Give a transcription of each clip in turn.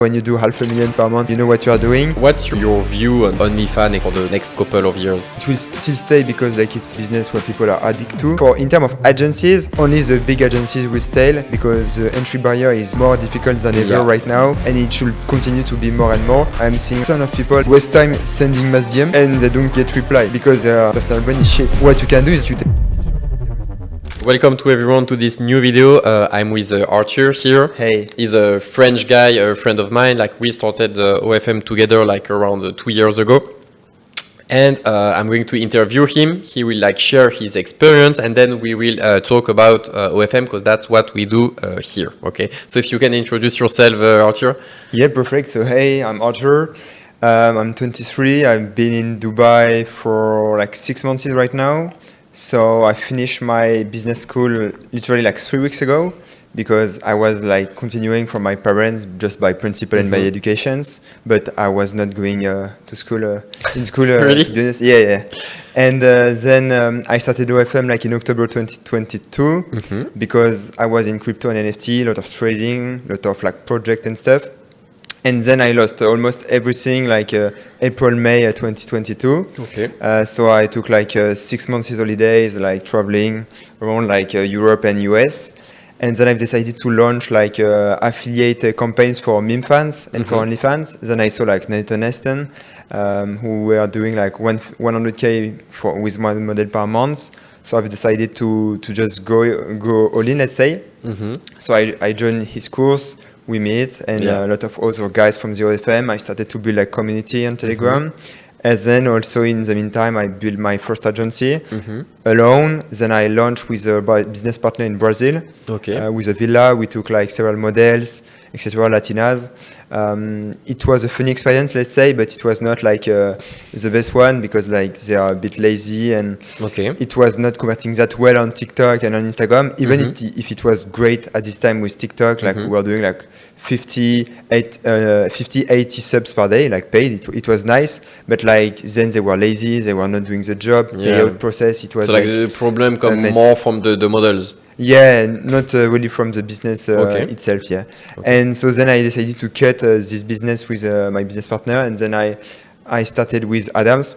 When you do $500,000 per month, you know what you are doing. What's your view on OnlyFans for the next couple of years? It will still stay because it's business where people are addicted to. In terms of agencies, only the big agencies will stay because the entry barrier is more difficult than ever right now, and it should continue to be more and more. I'm seeing a ton of people waste time sending mass DM and they don't get reply because their personal brand is shit. What you can do is you take. Welcome to everyone to this new video. I'm with Arthur here. Hey. He's a French guy, a friend of mine. We started OFM together around 2 years ago. And I'm going to interview him. He will share his experience, and then we will talk about OFM because that's what we do here. Okay. So if you can introduce yourself, Arthur. Yeah, perfect. So hey, I'm Arthur. I'm 23. I've been in Dubai for 6 months right now. So I finished my business school literally 3 weeks ago because I was continuing from my parents just by principle and by educations, but I was not going to school in school. Really? To be honest. Yeah. And then I started OFM in October 2022 because I was in crypto and NFT, a lot of trading, a lot of project and stuff. And then I lost almost everything April, May 2022. Okay. So I took 6 months holidays, traveling around Europe and US. And then I've decided to launch affiliate campaigns for meme fans and for OnlyFans. Then I saw Nathan Heston, who were doing 100K with one model per month. So I've decided to just go all in, let's say. So I joined his course. We meet, and a lot of other guys from the OFM. I started to build a community on Telegram. And then also in the meantime, I built my first agency alone. Then I launched with a business partner in Brazil. Okay. With a villa. We took several models, etc., Latinas. It was a funny experience, let's say, but it was not the best one because they are a bit lazy, and it was not converting that well on TikTok and on Instagram. Even if it was great at this time with TikTok, we were doing 50, 80 subs per day, paid. It was nice, but then they were lazy. They were not doing the job. Payout process. It was so the problem comes more from the models. Yeah, not really from the business itself. Yeah, and so then I decided to cut this business with my business partner, and then I started with Adams,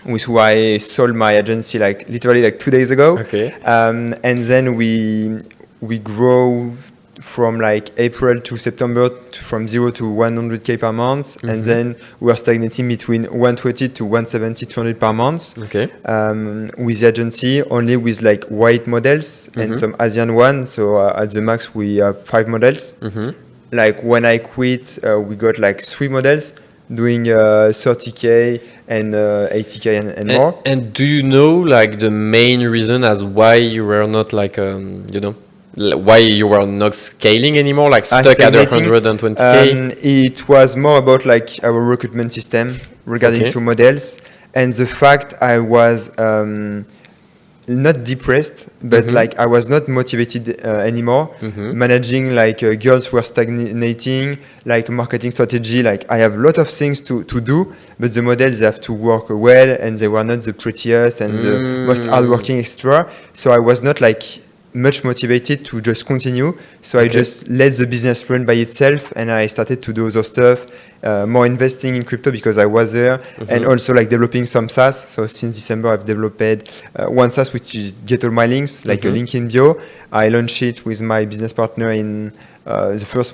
with who I sold my agency literally 2 days ago. Okay. And then we grow from April to September from 0 to 100K per month, and then we are stagnating between 120 to 170, 200 per month. Okay. With the agency only with white models and some Asian ones. So at the max we have 5 models. When I quit, we got 3 models doing 30K and 80K and more. And do you know the main reason as why you were not why you were not scaling anymore, stuck at 120K? It was more about our recruitment system regarding to models, and the fact I was not depressed, but I was not motivated anymore. Managing girls who are stagnating, marketing strategy. I have a lot of things to do, but the models, they have to work well, and they were not the prettiest and the most hardworking, etc. So I was not much motivated to just continue. So I just let the business run by itself, and I started to do other stuff, more investing in crypto because I was there, and also developing some SaaS. So since December, I've developed one SaaS, which is Get All My Links, a link in bio. I launched it with my business partner in the 1st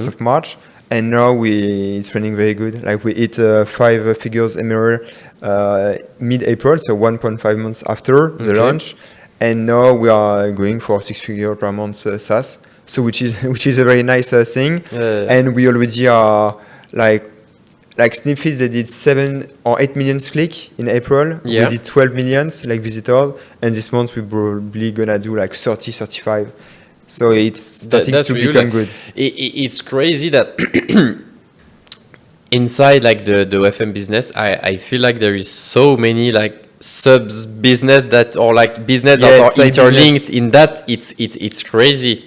of March. And now it's running very good. We hit 5 figures MRR mid-April, so 1.5 months after the launch. And now we are going for 6 figures per month SaaS, so which is a very nice thing. And we already are Sniffy, they did 7 or 8 million clicks in April. We did 12 million visitors, and this month we're probably gonna do 30, 35. So it's starting to become good. It's crazy that inside the OFM business, I feel there is so many subs business that or business that are interlinked in that. It's crazy.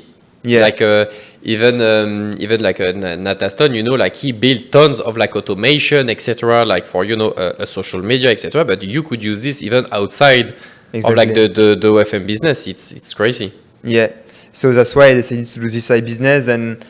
Even Nat Aston, he built tons of automation, etc. For a social media, etc. But you could use this even outside of the OFM business. It's crazy. Yeah, so that's why I decided to do this side business, and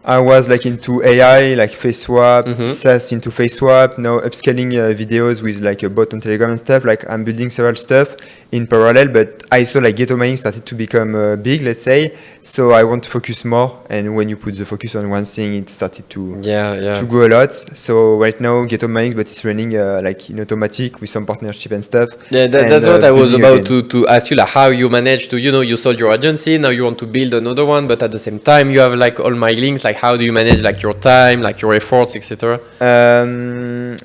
I was like into AI, like face swap, SaaS into face swap, now upscaling videos with like a bot on Telegram and stuff. Like I'm building several stuff in parallel, but I saw like ghetto mining started to become big, let's say. So I want to focus more. And when you put the focus on one thing, it started to grow a lot. So right now, ghetto mining, but it's running like in automatic with some partnership and stuff. Yeah, that's what I was about to ask you, like how you managed to, you sold your agency, now you want to build another one, but at the same time you have like all my links. Like how do you manage like your time, like your efforts, etc.?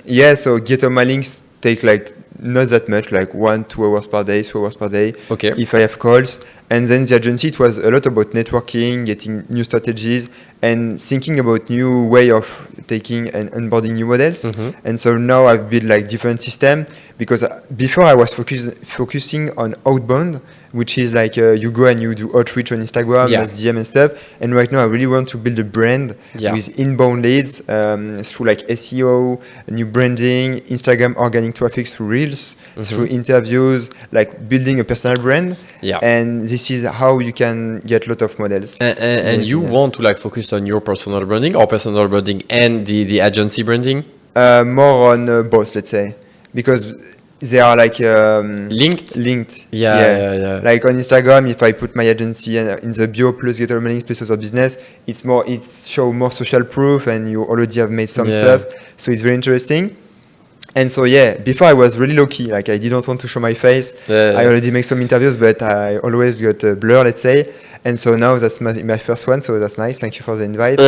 Yeah, so ghetto minings take like not that much, like 1-2 hours per day, 2 hours per day. Okay. If I have calls. And then the agency, it was a lot about networking, getting new strategies, and thinking about new way of taking and onboarding new models. And so now I've built like different system, because before I was focusing on outbound, which is like you go and you do outreach on Instagram, DM and stuff. And right now I really want to build a brand with inbound leads through like SEO, new branding, Instagram organic traffic through Reels, through interviews, like building a personal brand. And this is how you can get a lot of models. And you want to like focus on your personal branding or personal branding and the agency branding? More on both, let's say, because they are like linked. Yeah. Like on Instagram, if I put my agency in the bio plus ghetto mining plus other business, it show more social proof, and you already have made some stuff, so it's very interesting. And so before I was really low key, like I didn't want to show my face. I already make some interviews, but I always got a blur, let's say. And so now that's my first one, so that's nice. Thank you for the invite.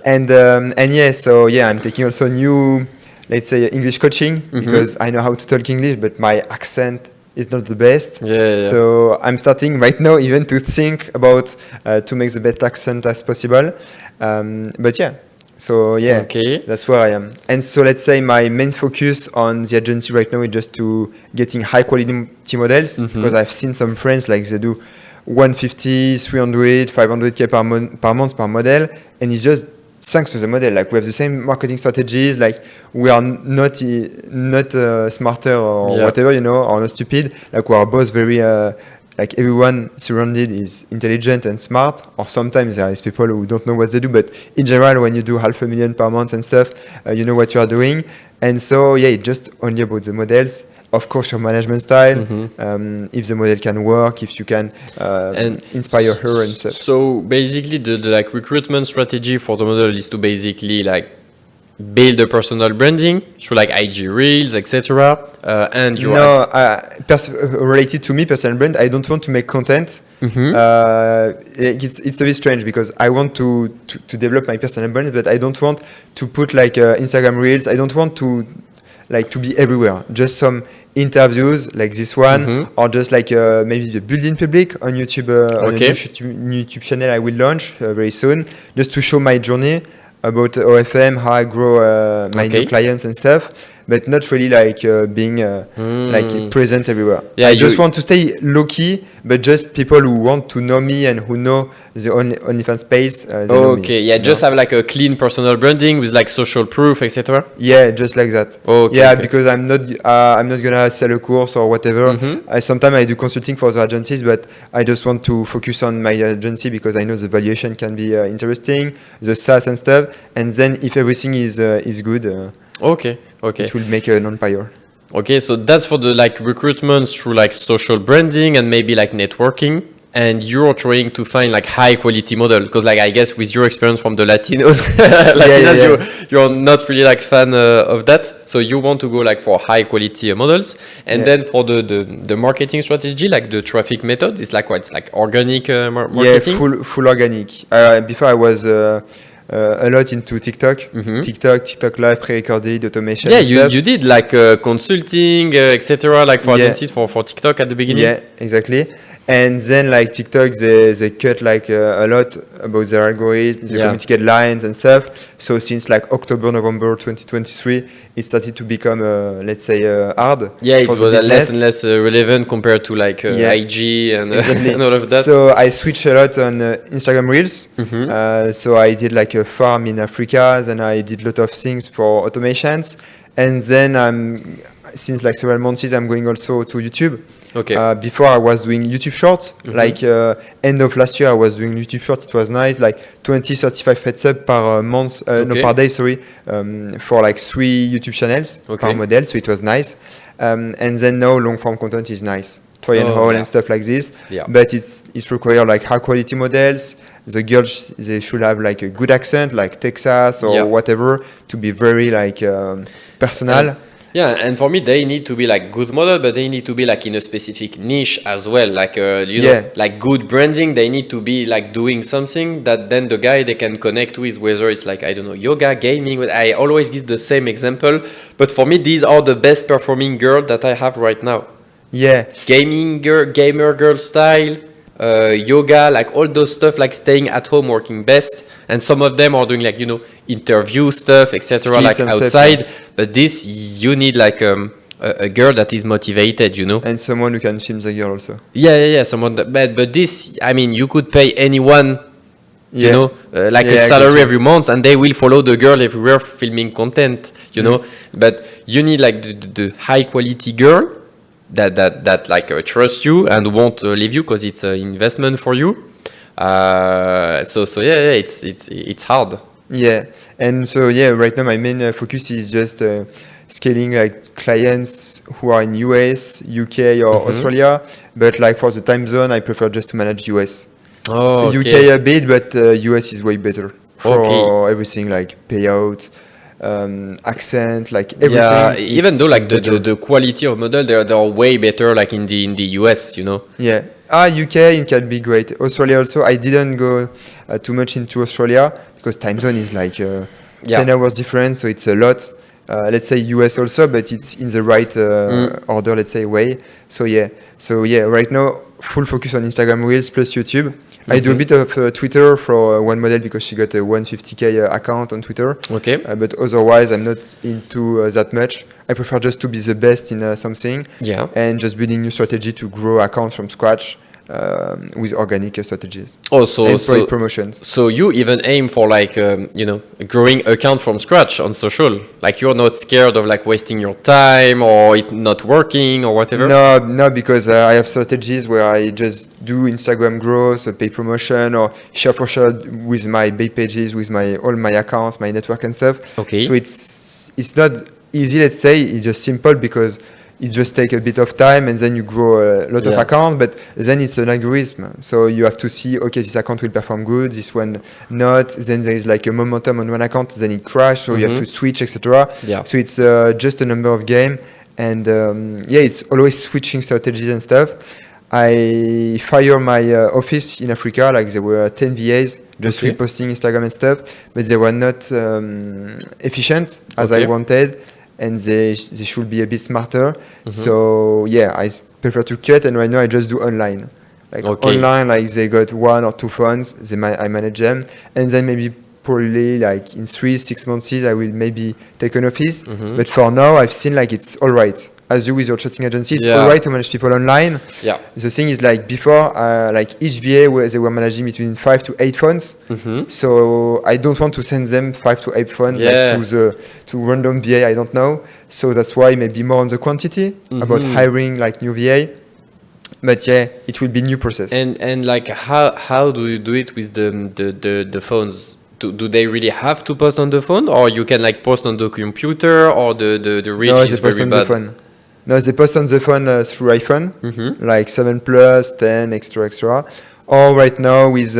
I'm taking also new, let's say, English coaching, because I know how to talk English, but my accent is not the best. So I'm starting right now even to think about to make the best accent as possible. So that's where I am. And so let's say my main focus on the agency right now is just to getting high quality models, because I've seen some friends like they do 150, 300, 500K per month per model, and it's just thanks to the model. Like we have the same marketing strategies, like we are not smarter or whatever, or not stupid. Like we are both very like everyone surrounded is intelligent and smart, or sometimes there is people who don't know what they do, but in general, when you do 500,000 per month and stuff, you know what you are doing. And so it's just only about the models. Of course, your management style, if the model can work, if you can inspire her and stuff. So basically the like recruitment strategy for the model is to basically like build a personal branding through like IG Reels, etc. And you related to me, personal brand, I don't want to make content. It's a bit strange, because I want to develop my personal brand, but I don't want to put like Instagram Reels. I don't want to be everywhere. Just some interviews like this one, or just like maybe the building public on YouTube, on a new YouTube channel I will launch very soon, just to show my journey about OFM, how I grow my new clients and stuff, but not really like being like present everywhere. I just want to stay low key, but just people who want to know me and who know the Onlyfans space. Know me, just have like a clean personal branding with like social proof, etc. Yeah, just like that. Because I'm not gonna sell a course or whatever. Sometimes I do consulting for the agencies, but I just want to focus on my agency because I know the valuation can be interesting, the SaaS and stuff. And then if everything is good, it will make an empire. Okay, so that's for the like recruitment through like social branding and maybe like networking. And you're trying to find like high quality model, because like I guess with your experience from the Latinos, you're not really like fan of that. So you want to go like for high quality models, and then for the marketing strategy, like the traffic method, it's like what? It's like organic marketing. Yeah, full organic. Before I was a lot into TikTok, TikTok live, pre-recorded, automation. Yeah, you did like consulting, etc. Like for agencies for TikTok at the beginning. Yeah, exactly. And then like TikTok, they cut like a lot about their algorithm, the community guidelines and stuff. So since like October, November 2023, it started to become, let's say, hard. Yeah, it was less and less relevant compared to like IG and, and all of that. So I switched a lot on Instagram Reels. So I did like a farm in Africa, then I did a lot of things for automations. And then since like several months, I'm going also to YouTube. Okay. Before I was doing YouTube Shorts, like end of last year I was doing YouTube Shorts. It was nice, like 20-35 paid sub per month, no, per day, sorry, for like 3 YouTube channels per model. So it was nice. And then now long form content is nice. Try and haul and stuff like this. Yeah. But it's require like high quality models. The girls, they should have like a good accent, like Texas or whatever, to be very like personal. Yeah, and for me, they need to be like good model, but they need to be like in a specific niche as well. Like you know, like good branding. They need to be like doing something that then the guy they can connect with. Whether it's like, I don't know, yoga, gaming. I always give the same example, but for me, these are the best performing girls that I have right now. Yeah, gaming girl, gamer girl style. Yoga, like all those stuff, like staying at home, working best, and some of them are doing like, you know, interview stuff, etc., like outside. Stuff, yeah. But this, you need like a girl that is motivated, you know, and someone who can film the girl also. Yeah, someone that. But this, I mean, you could pay anyone, you know, like a salary every month, and they will follow the girl everywhere filming content, you know. But you need like the high quality girl. That like trust you and won't leave you because it's an investment for you. So yeah, it's hard. Yeah, and so right now my main focus is just scaling like clients who are in US, UK or Australia. But like for the time zone, I prefer just to manage US. Oh, UK a bit, but US is way better for everything like payout. Accent, like everything. Yeah, even though like the quality of model, they're way better like in the US, you know. Yeah. UK it can be great. Australia also. I didn't go too much into Australia because time zone is like 10 hours difference, so it's a lot. Let's say US also, but it's in the right order, let's say, way. So right now full focus on Instagram Reels plus YouTube. I do a bit of Twitter for one model because she got a 150K account on Twitter. Okay. But otherwise, I'm not into that much. I prefer just to be the best in something. Yeah. And just building new strategy to grow accounts from scratch with organic strategies. Also, and promotions. So you even aim for like you know, growing account from scratch on social. Like you're not scared of like wasting your time or it not working or whatever. No, because I have strategies where I just do Instagram growth, pay promotion, or share for share with my big pages, with all my accounts, my network and stuff. Okay. So it's not easy. Let's say it's just simple because it just takes a bit of time and then you grow a lot of accounts, but then it's an algorithm. So you have to see, okay, this account will perform good, this one not. Then there is like a momentum on one account, then it crashes, so you have to switch, etc. Yeah. So it's just a number of game, and it's always switching strategies and stuff. I fire my office in Africa, like there were 10 VAs just reposting Instagram and stuff, but they were not efficient as I wanted. And they should be a bit smarter. So I prefer to cut, and right now I just do online. Like online, like they got 1 or 2 phones, I manage them, and then maybe probably like in 3-6 months I will maybe take an office. But for now I've seen like it's all right. As you with your chatting agency, it's all right to manage people online. Yeah. The thing is like before, like each VA they were managing between 5 to 8 phones. So I don't want to send them 5 to 8 phones like to random VA I don't know. So that's why maybe more on the quantity about hiring like new VA. But it will be new process. And like how do you do it with the phones? Do they really have to post on the phone, or you can like post on the computer, or the reach is very bad? The phone. No, they post on the phone through iPhone, like 7 Plus, 10, extra. Or right now with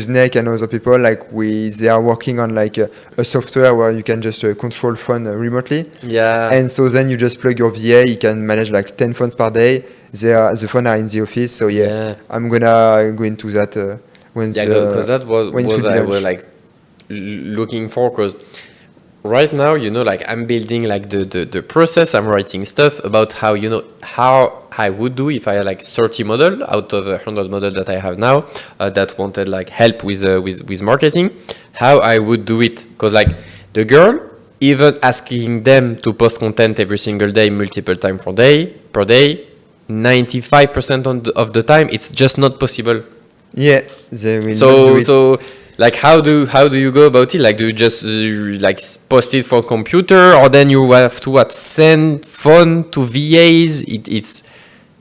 Nick and other people, like they are working on like a software where you can just control phone remotely. Yeah. And so then you just plug your VA, you can manage like 10 phones per day. The phone are in the office, so I'm gonna go into that because that was I was like looking for, because right now, you know, like I'm building like the process. I'm writing stuff about how, you know, how I would do if I had like 30 model out of 100 model that I have now that wanted like help with marketing, how I would do it. Because like the girl, even asking them to post content every single day, multiple times per day, 95% of the time, it's just not possible. Yeah, they will not do it. So Like how do you go about it? Like do you just like post it for computer, or then you have to send phone to VAs? It's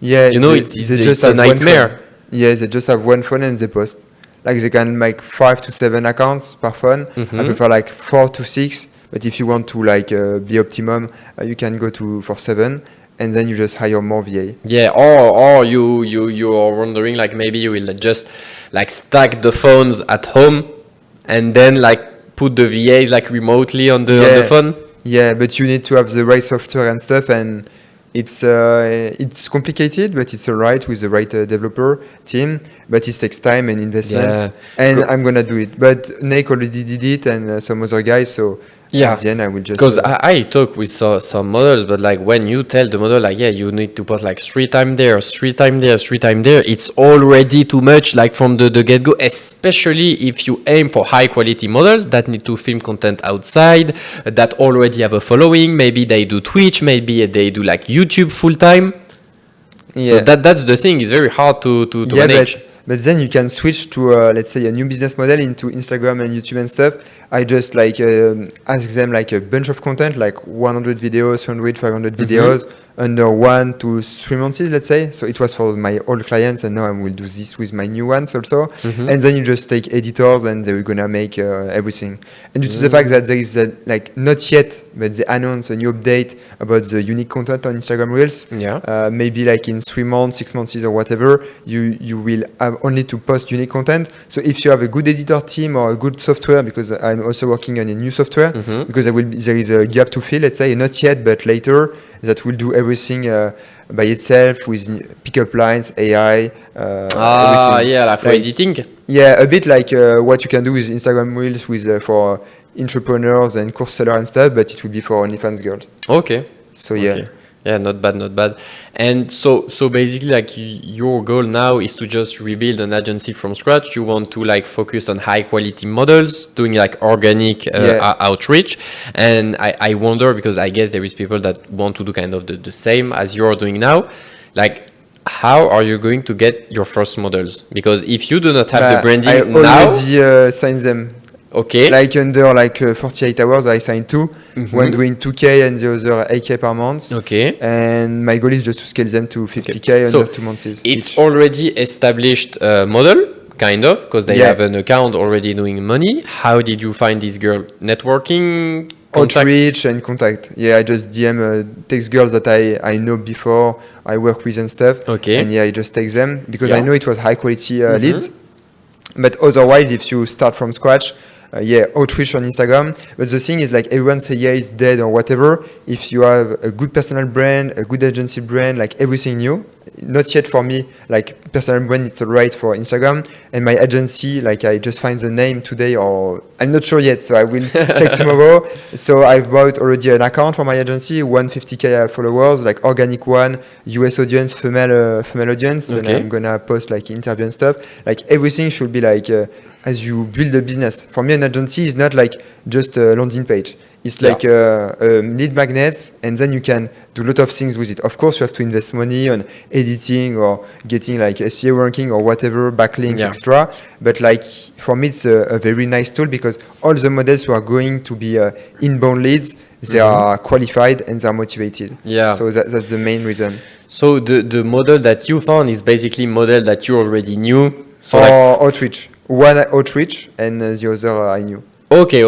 it's a nightmare. Yeah, they just have one phone and they post. Like they can make 5 to 7 accounts per phone. I prefer like 4 to 6. But if you want to like be optimum, you can go for 7, and then you just hire more VA. Yeah, or you are wondering like maybe you will just like stack the phones at home, and then like put the VAs like remotely on the phone. Yeah, but you need to have the right software and stuff, and it's complicated, but it's alright with the right developer team. But it takes time and investment, and I'm gonna do it. But Nick already did it, and some other guys. So at the end, I will just because I talk with some models, but like when you tell the model like you need to put like 3 times there, 3 times there, 3 times there, it's already too much like from the get go. Especially if you aim for high quality models that need to film content outside, that already have a following. Maybe they do Twitch, maybe they do like YouTube full time. So that's the thing. It's very hard to manage. But then you can switch to, let's say, a new business model into Instagram and YouTube and stuff. I just like ask them like a bunch of content, like 100 videos, 100, 500 videos under 1 to 3 months, let's say. So it was for my old clients, and now I will do this with my new ones also. And then you just take editors, and they're gonna make everything. And due to the fact that there is like not yet, but they announce a new update about the unique content on Instagram Reels. Maybe like in 3 months, 6 months or whatever, you will have only to post unique content. So if you have a good editor team or a good software, because I'm also working on a new software, because there is a gap to fill, let's say, not yet, but later, that will do everything by itself with pickup lines, AI. Like for editing. Yeah, a bit like what you can do with Instagram Reels with for entrepreneurs and course seller and stuff, but it will be for OnlyFans girls. Okay. So yeah. Okay. Yeah, not bad. And so basically, like your goal now is to just rebuild an agency from scratch. You want to like focus on high quality models, doing like organic outreach. And I wonder, because I guess there is people that want to do kind of the same as you're doing now. Like, how are you going to get your first models? Because if you do not have the branding now, I already signed them. Okay. Like under 48 hours, I signed 2. One doing 2K and the other 8K per month. Okay. And my goal is just to scale them to 50K under 2 months. It's each. Already established model, kind of, because they have an account already doing money. How did you find this girl? Networking? Outreach and contact. Yeah, I just DM text girls that I know before, I work with and stuff. Okay. And I just text them because I know it was high quality leads. But otherwise, if you start from scratch, outreach on Instagram. But the thing is, like, everyone say it's dead or whatever. If you have a good personal brand, a good agency brand, like everything new, not yet for me, like personal brand, it's alright for Instagram. And my agency, like I just find the name today, or I'm not sure yet, so I will check tomorrow. So I've bought already an account for my agency, 150K followers, like organic one, US audience, female audience. And I'm gonna post like interview and stuff. Like everything should be like, as you build a business. For me, an agency is not like just a landing page. It's like lead magnets, and then you can do a lot of things with it. Of course, you have to invest money on editing or getting like SEO ranking or whatever, backlinks extra. But like for me, it's a very nice tool because all the models who are going to be inbound leads, they are qualified and they're motivated. Yeah. So that's the main reason. So the model that you found is basically model that you already knew. So outreach. One outreach and the other I knew. Okay.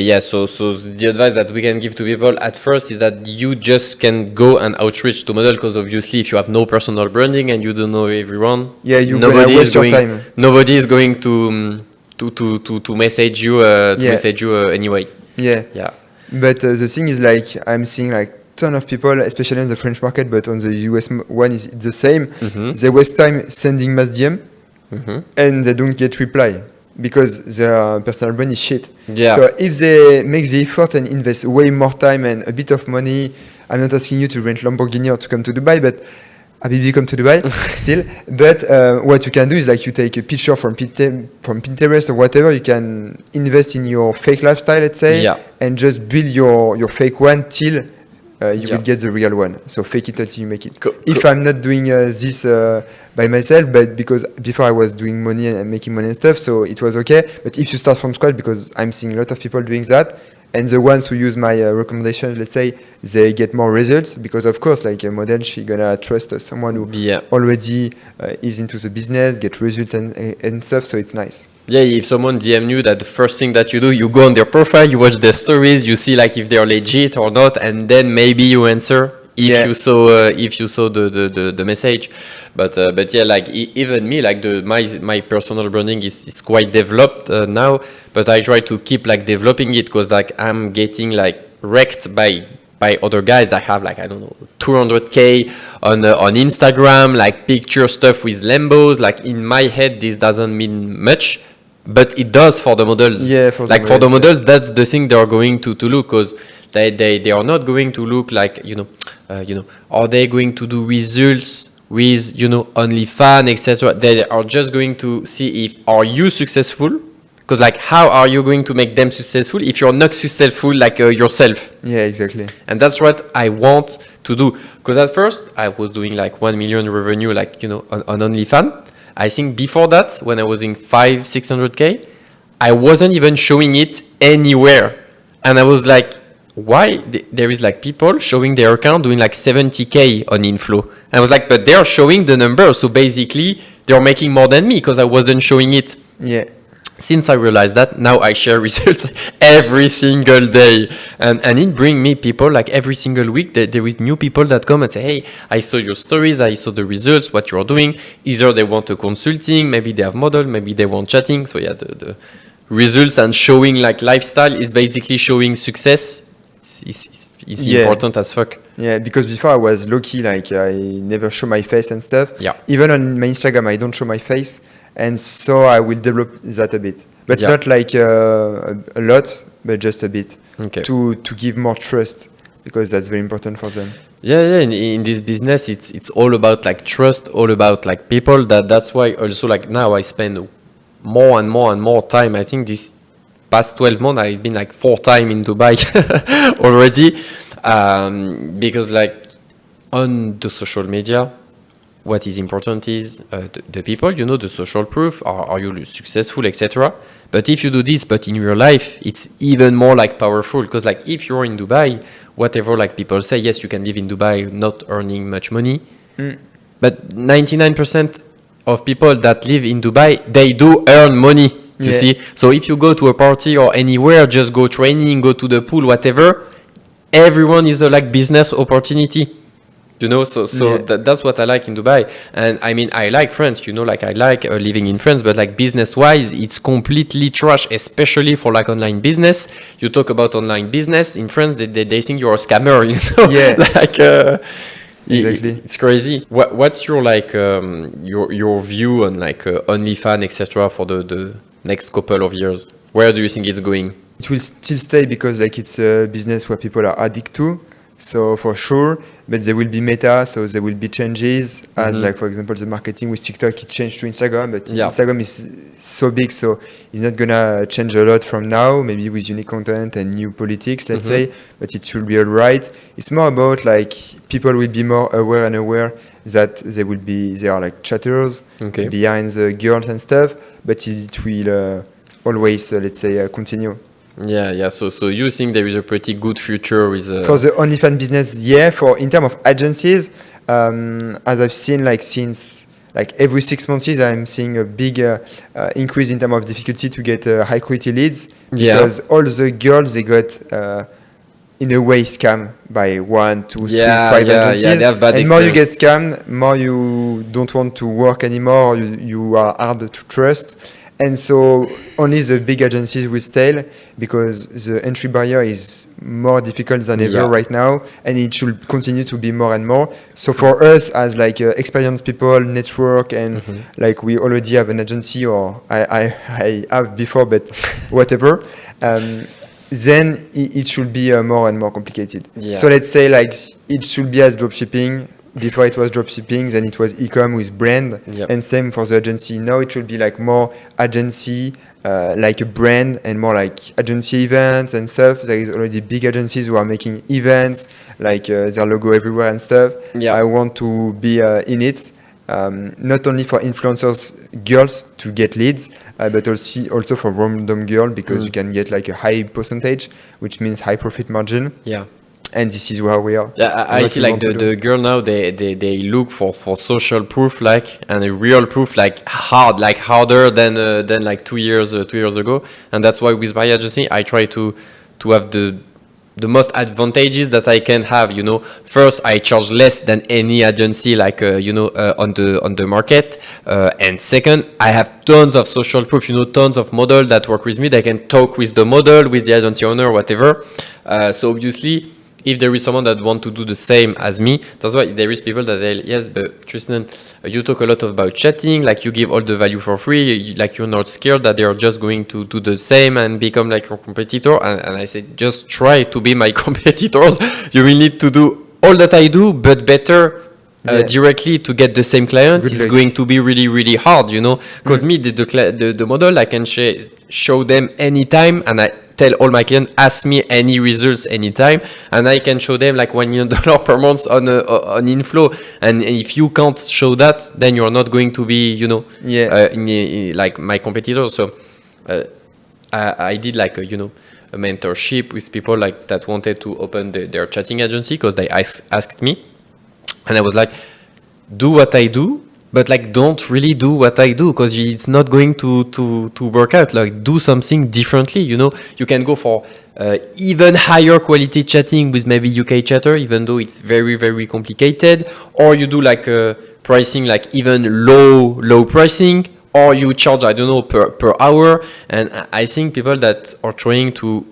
Yeah. So the advice that we can give to people at first is that you just can go and outreach to model, because obviously if you have no personal branding and you don't know everyone, nobody is going to message you anyway. Yeah. But the thing is, like, I'm seeing like ton of people, especially on the French market, but on the US one is the same. They waste time sending mass DM and they don't get reply, because their personal brand is shit. So if they make the effort and invest way more time and a bit of money, I'm not asking you to rent Lamborghini or to come to Dubai, but Habibi, come to Dubai still. But what you can do is, like, you take a picture from Pinterest or whatever. You can invest in your fake lifestyle, let's say, and just build your fake one till you will get the real one. So fake it until you make it. If I'm not doing this by myself, but because before I was doing money and making money and stuff, so it was okay. But if you start from scratch, because I'm seeing a lot of people doing that, and the ones who use my recommendation, let's say, they get more results because, of course, like a model, she gonna trust someone who already is into the business, get results and stuff. So it's nice. Yeah, if someone DM you, that the first thing that you do, you go on their profile, you watch their stories, you see like if they're legit or not, and then maybe you answer if you saw the message. But yeah, like even me, like my personal branding is quite developed now, but I try to keep like developing it because like I'm getting like wrecked by other guys that have like, I don't know, 200K on Instagram, like picture stuff with Lambos. Like in my head, this doesn't mean much, but it does for the models. Yeah, for the models, that's the thing they are going to look, because they are not going to look like, are they going to do results with, OnlyFans, etc. They are just going to see if are you successful, because like how are you going to make them successful if you're not successful like yourself? Yeah, exactly. And that's what I want to do, because at first I was doing like 1 million revenue, like on OnlyFans. I think before that, when I was in 500-600K, I wasn't even showing it anywhere. And I was like, why? There is like people showing their account doing like 70K on inflow. And I was like, but they're showing the number. So basically, they're making more than me because I wasn't showing it. Yeah. Since I realized that, now I share results every single day. And it brings me people like every single week. There is new people that come and say, hey, I saw your stories, I saw the results, what you're doing. Either they want a consulting, maybe they have model, maybe they want chatting. So yeah, the results and showing like lifestyle is basically showing success. It's important as fuck. Yeah, because before I was low-key, like I never show my face and stuff. Yeah. Even on my Instagram, I don't show my face. And so I will develop that a bit, but not like a lot, but just a bit to give more trust, because that's very important for them. Yeah. In this business, it's all about like trust, all about like people. That's why also like now I spend more and more time. I think this past 12 months I've been like 4 times in Dubai already, because like on the social media, what is important is the people, the social proof, are you successful, etc. But if you do this, but in real life, it's even more like powerful, because like if you're in Dubai, whatever like people say, yes, you can live in Dubai not earning much money, but 99% of people that live in Dubai, they do earn money, you see. So if you go to a party or anywhere, just go training, go to the pool, whatever, everyone is a like business opportunity. That's what I like in Dubai. And I mean, I like France, like I like living in France, but like business wise, it's completely trash, especially for like online business. You talk about online business in France, they think you're a scammer, like, exactly. It's crazy. What's your like, your view on like OnlyFans, etc. for the next couple of years? Where do you think it's going? It will still stay because like it's a business where people are addicted to. So for sure, but there will be meta, so there will be changes, as like for example the marketing with TikTok, it changed to Instagram, but Instagram is so big, so it's not gonna change a lot from now, maybe with unique content and new politics, let's say, but it should be alright. It's more about like people will be more aware that there are like chatters behind the girls and stuff, but it will always, let's say, continue. Yeah. So you think there is a pretty good future with for the OnlyFans business? Yeah. For in terms of agencies, as I've seen, like since like every 6 months, I'm seeing a big increase in terms of difficulty to get high quality leads, because all the girls they got in a way scammed by 1, 2, 3, 5 agencies, and more you get scammed, more you don't want to work anymore. You are hard to trust. And so only the big agencies will stay, because the entry barrier is more difficult than ever right now, and it should continue to be more and more. So for us as like experienced people, network, and like we already have an agency, or I have before, but whatever, then it should be more and more complicated. So let's say like it should be as dropshipping, Before it was dropshipping, then it was e-com with brand, and same for the agency. Now it will be like more agency, like a brand, and more like agency events and stuff. There is already big agencies who are making events, like their logo everywhere and stuff. I want to be in it. Not only for influencers, girls to get leads, but also for random girl, because you can get like a high percentage, which means high profit margin. And this is where we are. I see like the girl now, they look for social proof, like, and a real proof, like harder than like 2 years ago. And that's why with my agency I try to have the most advantages that I can have. First, I charge less than any agency, like on the market, and second, I have tons of social proof. Tons of models that work with me. They can talk with the model, with the agency owner, whatever. So obviously, if there is someone that want to do the same as me, that's why there is people that yes, but Tristan, you talk a lot about chatting, like you give all the value for free, like you're not scared that they are just going to do the same and become like your competitor. And I said, just try to be my competitors. You will need to do all that I do, but better. Directly to get the same client is going to be really, really hard, because me, the model, I can show them anytime, and I tell all my clients, ask me any results anytime, and I can show them like $1 million per month on inflow. And if you can't show that, then you're not going to be, like my competitor. So I did like a mentorship with people like that wanted to open their chatting agency, because they asked me. And I was like, do what I do, but like don't really do what I do, because it's not going to work out. Like do something differently. You can go for even higher quality chatting with maybe UK chatter, even though it's very, very complicated. Or you do like pricing, like even low pricing, or you charge, I don't know, per hour. And I think people that are trying to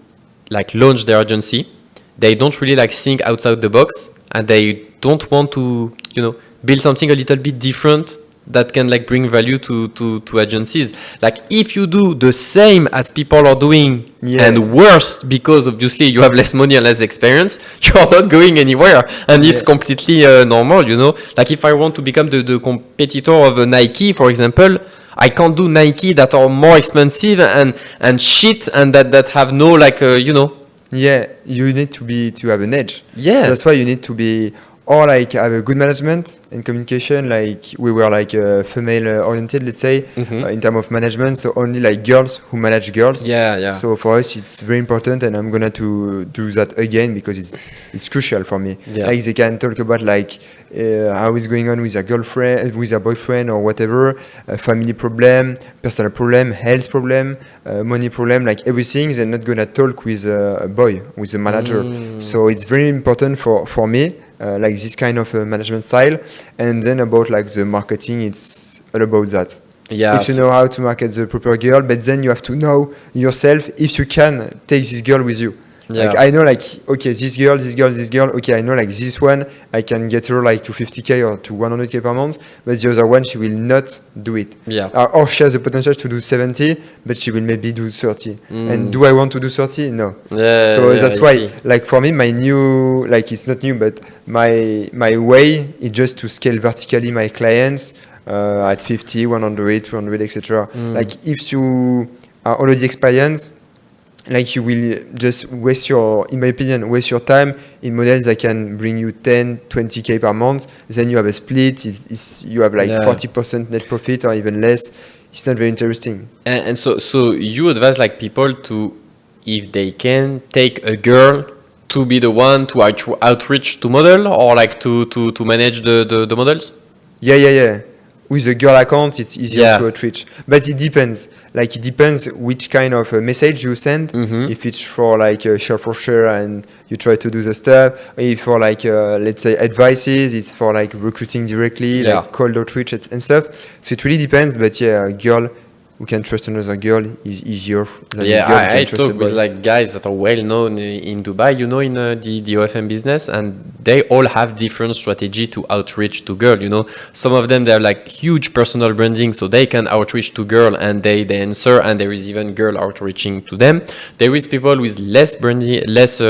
like launch their agency, they don't really like think outside the box, and they don't want to, build something a little bit different that can like bring value to agencies. Like if you do the same as people are doing and worse, because obviously you have less money and less experience, you are not going anywhere, and it's completely normal. Like if I want to become the competitor of a Nike, for example, I can't do Nike that are more expensive and shit, and that have no like Yeah, you need to have an edge. Yeah, so that's why you need to be, or like have a good management and communication. Like we were like female oriented, let's say, in terms of management. So only like girls who manage girls. Yeah. So for us, it's very important, and I'm gonna to do that again, because it's crucial for me. Like they can talk about like how it's going on with a girlfriend, with a boyfriend, or whatever, family problem, personal problem, health problem, money problem, like everything. They're not gonna talk with a boy, with a manager. So it's very important for me. Like this kind of management style. And then about like the marketing, it's all about that. If you know how to market the proper girl, but then you have to know yourself if you can take this girl with you. Like I know like, okay, this girl, okay, I know like this one, I can get her like to 50k or to 100k per month, but the other one, she will not do it. Or she has the potential to do 70, but she will maybe do 30. And do I want to do 30? No. So that's why, like for me, my new, like it's not new, but my way is just to scale vertically my clients at 50, 100, 200, etc. Like if you are already experienced, like you will just in my opinion, waste your time in models that can bring you 10, 20k per month. Then you have a split. You have like 40% net profit or even less. It's not very interesting. And so you advise like people to, if they can, take a girl to be the one to outreach to model, or like to manage the models? Yeah. With a girl account, it's easier to outreach, but it depends. Like it depends which kind of message you send. If it's for like share for share and you try to do the stuff, if for like let's say advices, it's for like recruiting directly, like cold outreach and stuff. So it really depends. But a girl who can trust another girl is easier than a girl I talk with like guys that are well known in Dubai, in the OFM business, and they all have different strategy to outreach to girl. Some of them, they have like huge personal branding, so they can outreach to girl and they answer, and there is even girl outreaching to them. There is people with less branding, less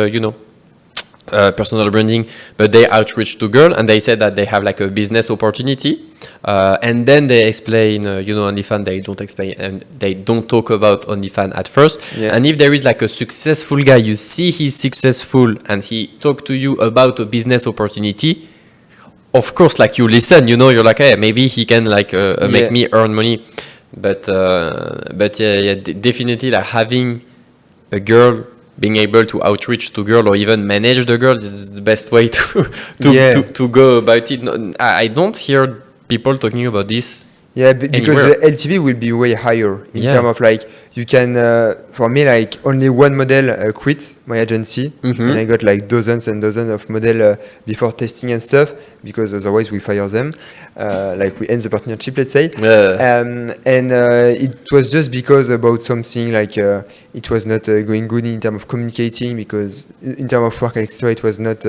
personal branding, but they outreach to girl and they said that they have like a business opportunity, and then they explain, OnlyFans. They don't explain and they don't talk about OnlyFans at first. Yeah. And if there is like a successful guy, you see he's successful and he talk to you about a business opportunity. Of course, like you listen, you're like, hey, maybe he can like make me earn money. But definitely like having a girl, being able to outreach to girl or even manage the girls is the best way to go about it. No, I don't hear people talking about this. Yeah, because the LTV will be way higher in terms of like you can. For me, like only one model quit my agency, and I got like dozens and dozens of model before testing and stuff, because otherwise we fire them. Like we end the partnership, let's say. It was just because about something like it was not going good in terms of communicating, because in terms of work extra it was not.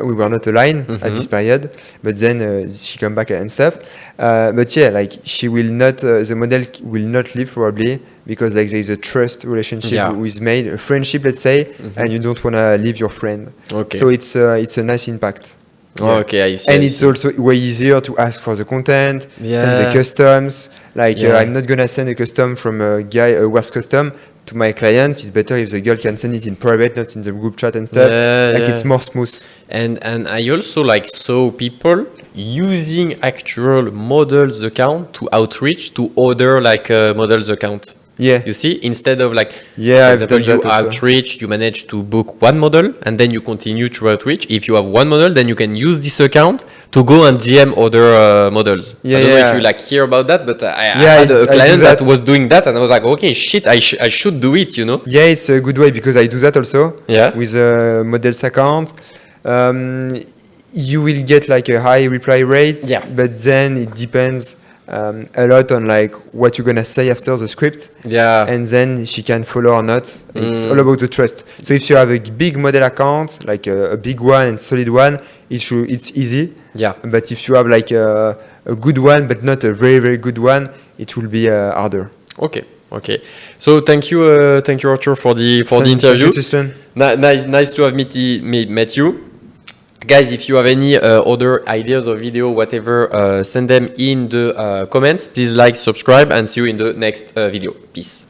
We were not aligned at this period, but then she come back and stuff. But yeah, like she will not, the model will not leave probably, because like there is a trust relationship with made, a friendship, let's say, and you don't want to leave your friend. Okay. So it's a nice impact. Yeah. Okay, I see. And it's also way easier to ask for the content, send the customs. Like I'm not gonna send a custom from a guy, a worst custom, to my clients. It's better if the girl can send it in private, not in the group chat and stuff. It's more smooth. And I also like saw people using actual models account to outreach to other like models account. Yeah. You see, instead of like, for example, you outreach, you manage to book one model and then you continue to outreach. If you have one model, then you can use this account to go and DM other models. I don't know if you like hear about that, but I had a client that was doing that and I was like, okay, shit, I should do it, Yeah, it's a good way because I do that also with a models account. You will get like a high reply rate, but then it depends a lot on like what you're gonna say after the script, and then she can follow or not. It's all about the trust. So if you have a big model account, like a big one and solid one, it's easy. But if you have like a good one but not a very very good one, it will be harder. Okay. So thank you Arthur for the interview. Nice to have met you. Guys, if you have any other ideas or video, whatever, send them in the comments. Please like, subscribe, and see you in the next video. Peace.